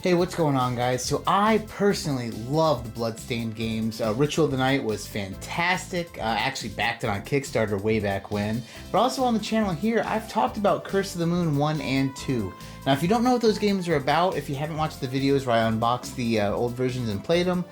Hey, what's going on, guys? So I personally love the Bloodstained games. Ritual of the Night was fantastic. I actually backed it on Kickstarter way back when. But also on the channel here, I've talked about Curse of the Moon 1 and 2. Now, if you don't know what those games are about, if you haven't watched the videos where I unboxed the old versions and played them,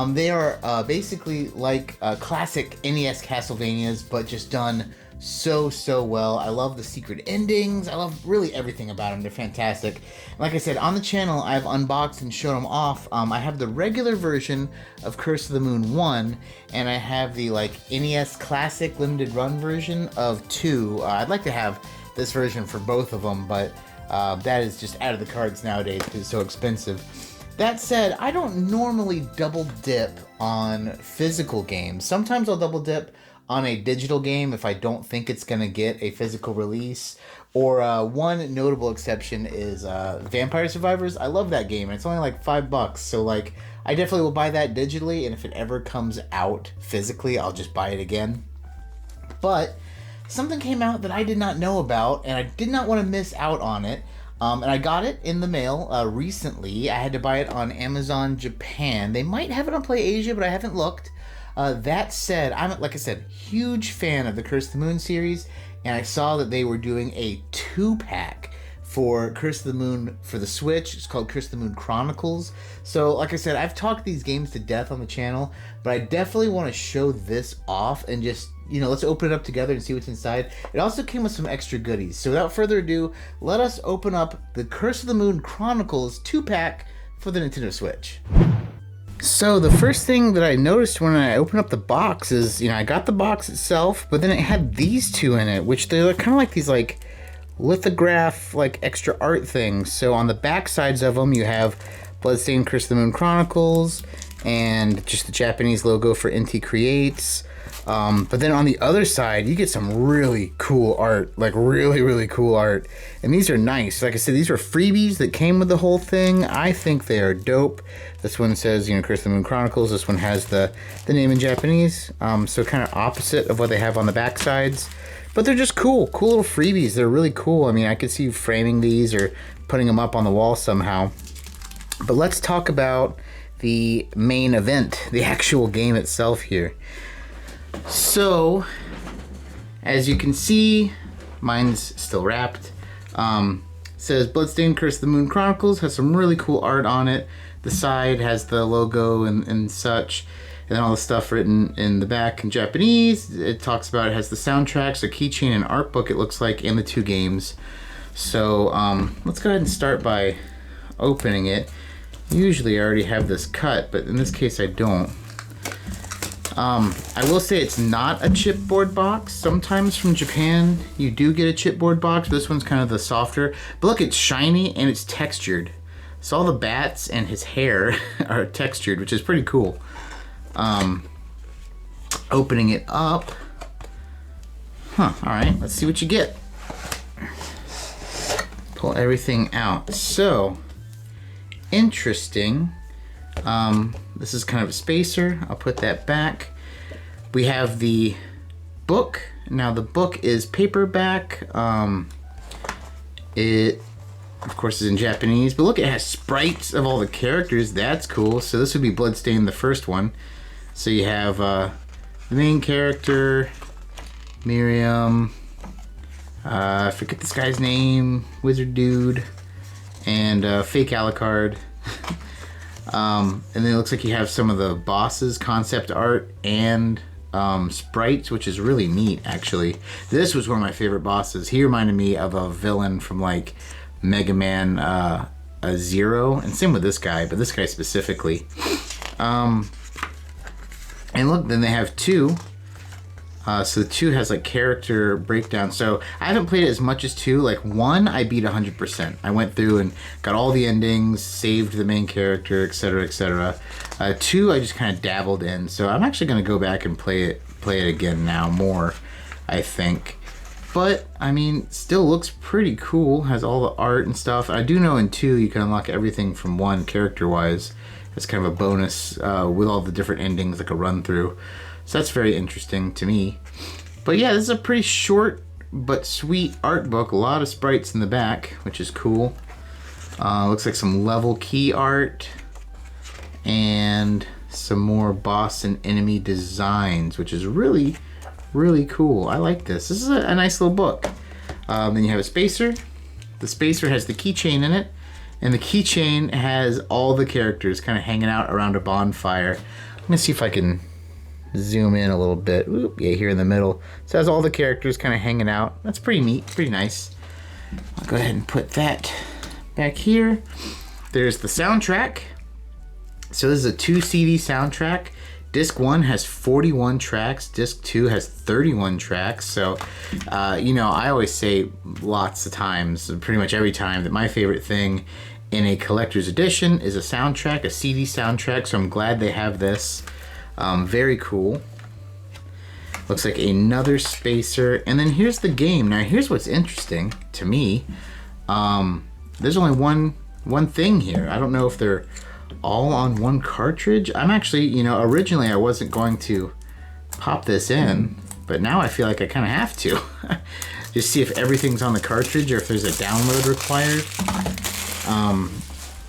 they are basically like classic NES Castlevanias, but just done so well. I love the secret endings. I love really everything about them. They're fantastic. Like I said, on the channel, I've unboxed and shown them off. I have the regular version of Curse of the Moon 1, and I have the NES Classic Limited Run version of 2. I'd like to have this version for both of them, but that is just out of the cards nowadays because it's so expensive. That said, I don't normally double dip on physical games. Sometimes I'll double dip on a digital game if I don't think it's going to get a physical release. Or one notable exception is Vampire Survivors. I love that game, and it's only like $5. So I definitely will buy that digitally, and if it ever comes out physically, I'll just buy it again. But something came out that I did not know about, and I did not want to miss out on it. And I got it in the mail recently. I had to buy it on Amazon Japan. They might have it on Play Asia, but I haven't looked. That said, I'm, like I said, huge fan of the Curse of the Moon series, and I saw that they were doing a 2-pack for Curse of the Moon for the Switch. It's called Curse of the Moon Chronicles. So, like I said, I've talked these games to death on the channel, but I definitely want to show this off and just, let's open it up together and see what's inside. It also came with some extra goodies. So without further ado, let us open up the Curse of the Moon Chronicles 2-pack for the Nintendo Switch. So the first thing that I noticed when I opened up the box is, I got the box itself, but then it had these two in it, which they're kind of like these lithograph, extra art things. So on the back sides of them, you have Bloodstained Curse of the Moon Chronicles and just the Japanese logo for NT Creates. But then on the other side, you get some really cool art, really cool art. And these are nice. Like I said, these were freebies that came with the whole thing. I think they are dope. This one says, Curse of the Moon Chronicles. This one has the name in Japanese. So kind of opposite of what they have on the back sides. But they're just cool little freebies. They're really cool. I mean, I could see you framing these or putting them up on the wall somehow. But let's talk about the main event, the actual game itself here. So, as you can see, mine's still wrapped. Says Bloodstained Curse of the Moon Chronicles, has some really cool art on it. The side has the logo and such, and then all the stuff written in the back in Japanese. It talks about it has the soundtracks, a keychain, and art book, it looks like, and the 2 games. So, let's go ahead and start by opening it. Usually I already have this cut, but in this case I don't. I will say it's not a chipboard box. Sometimes from Japan you do get a chipboard box, but this one's kind of the softer. But look, it's shiny and it's textured. So all the bats and his hair are textured, which is pretty cool. Opening it up. Alright, let's see what you get. Pull everything out. So, interesting. This is kind of a spacer. I'll put that back. We have the book. Now the book is paperback. It, of course, is in Japanese. But look, it has sprites of all the characters. That's cool. So this would be Bloodstained, the first one. So you have the main character, Miriam. I forget this guy's name. Wizard Dude. And fake Alucard. And then it looks like you have some of the bosses, concept art, and sprites, which is really neat, actually. This was one of my favorite bosses. He reminded me of a villain from, Mega Man Zero, and same with this guy, but this guy specifically. And look, then they have 2. So the 2 has character breakdown. So I haven't played it as much as 2. 1, I beat 100%. I went through and got all the endings, saved the main character, etc., etc. 2, I just kind of dabbled in. So I'm actually going to go back and play it again now more, I think. But I mean, still looks pretty cool. Has all the art and stuff. I do know in 2 you can unlock everything from 1 character-wise. It's kind of a bonus with all the different endings, like a run through. So that's very interesting to me. But yeah, this is a pretty short but sweet art book. A lot of sprites in the back, which is cool. Looks like some level key art and some more boss and enemy designs, which is really, really cool. I like this. This is a nice little book. Then you have a spacer. The spacer has the keychain in it, and the keychain has all the characters kind of hanging out around a bonfire. Let me see if I can zoom in a little bit. Oop, yeah, here in the middle. So it has all the characters kind of hanging out. That's pretty neat, pretty nice. I'll go ahead and put that back here. There's the soundtrack. So this is a 2 CD soundtrack. Disc 1 has 41 tracks. Disc 2 has 31 tracks. So, you know, I always say lots of times, pretty much every time, that my favorite thing in a collector's edition is a soundtrack, a CD soundtrack. So I'm glad they have this. Very cool. Looks like another spacer. And then here's the game. Now, here's what's interesting to me. There's only one thing here. I don't know if they're all on one cartridge. I'm actually, you know, originally I wasn't going to pop this in, but now I feel like I kind of have to. Just see if everything's on the cartridge or if there's a download required.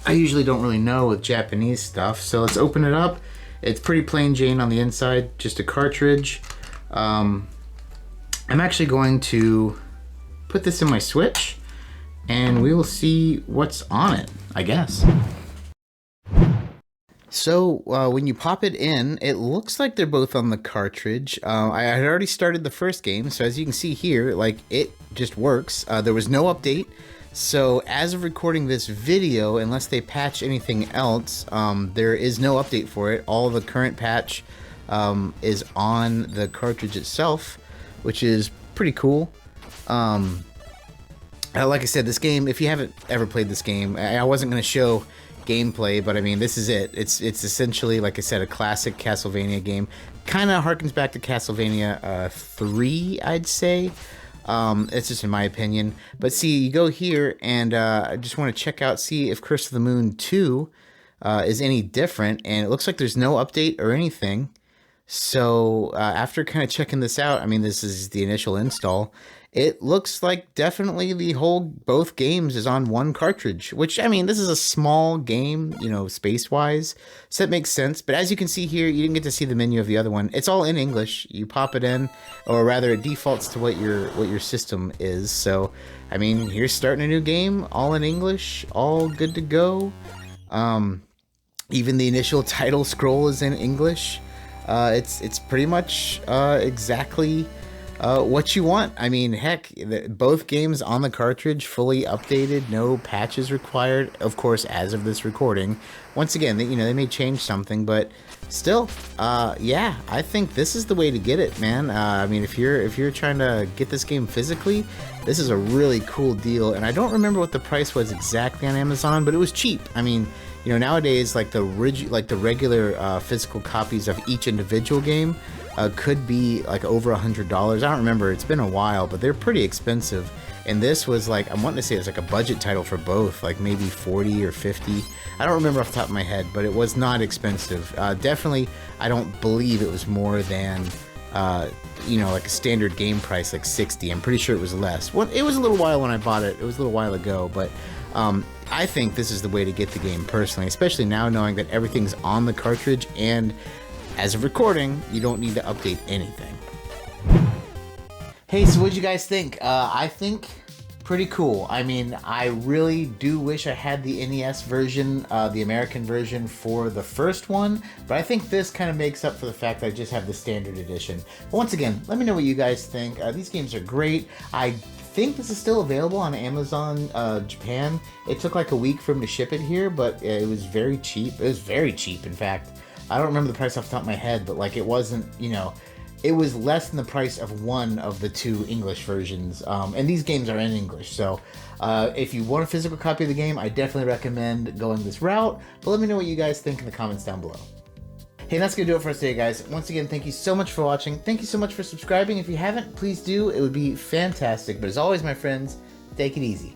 I usually don't really know with Japanese stuff, so let's open it up. It's pretty plain Jane on the inside, just a cartridge. I'm actually going to put this in my Switch and we will see what's on it, I guess. So when you pop it in, it looks like they're both on the cartridge. I had already started the first game, so as you can see here, like, it just works. There was no update, so as of recording this video, unless they patch anything else, there is no update for it. All the current patch is on the cartridge itself, which is pretty cool. Like I said, this game, if you haven't ever played this game, I wasn't going to show gameplay, but I mean, this is it. It's essentially, like I said, a classic Castlevania game. Kind of harkens back to Castlevania 3, I'd say. It's just in my opinion. But see, you go here, and I just want to check out, see if Curse of the Moon 2 is any different, and it looks like there's no update or anything. So after kind of checking this out, I mean, this is the initial install. It looks like definitely both games is on one cartridge, which, I mean, this is a small game, you know, space-wise, so that makes sense. But as you can see here, you didn't get to see the menu of the other one. It's all in English. You pop it in, or rather, it defaults to what your system is. So, I mean, here's starting a new game, all in English, all good to go. Even the initial title scroll is in English. It's pretty much exactly what you want. I mean, heck, both games on the cartridge, fully updated, no patches required. Of course, as of this recording, once again, you know, they may change something, but still, yeah, I think this is the way to get it, man. I mean, if you're trying to get this game physically, this is a really cool deal. And I don't remember what the price was exactly on Amazon, but it was cheap. I mean, you know, nowadays, like the regular physical copies of each individual game could be like over $100. I don't remember. It's been a while, but they're pretty expensive. And this was like, I'm wanting to say it's like a budget title for both, like maybe 40 or 50. I don't remember off the top of my head, but it was not expensive. Definitely, I don't believe it was more than, you know, like a standard game price, like 60. I'm pretty sure it was less. Well, it was a little while when I bought it. It was a little while ago, but I think this is the way to get the game personally, especially now knowing that everything's on the cartridge, and as of recording, you don't need to update anything. Hey, so what'd you guys think? I think pretty cool. I mean, I really do wish I had the NES version, the American version for the first one, but I think this kind of makes up for the fact that I just have the standard edition. But once again, let me know what you guys think. These games are great. I think this is still available on Amazon Japan. It took like a week for them to ship it here, but it was very cheap. It was very cheap, in fact. I don't remember the price off the top of my head, but like, it wasn't, you know, it was less than the price of one of the two English versions. And these games are in English, so if you want a physical copy of the game, I definitely recommend going this route. But let me know what you guys think in the comments down below. Hey, that's going to do it for us today, guys. Once again, thank you so much for watching. Thank you so much for subscribing. If you haven't, please do. It would be fantastic. But as always, my friends, take it easy.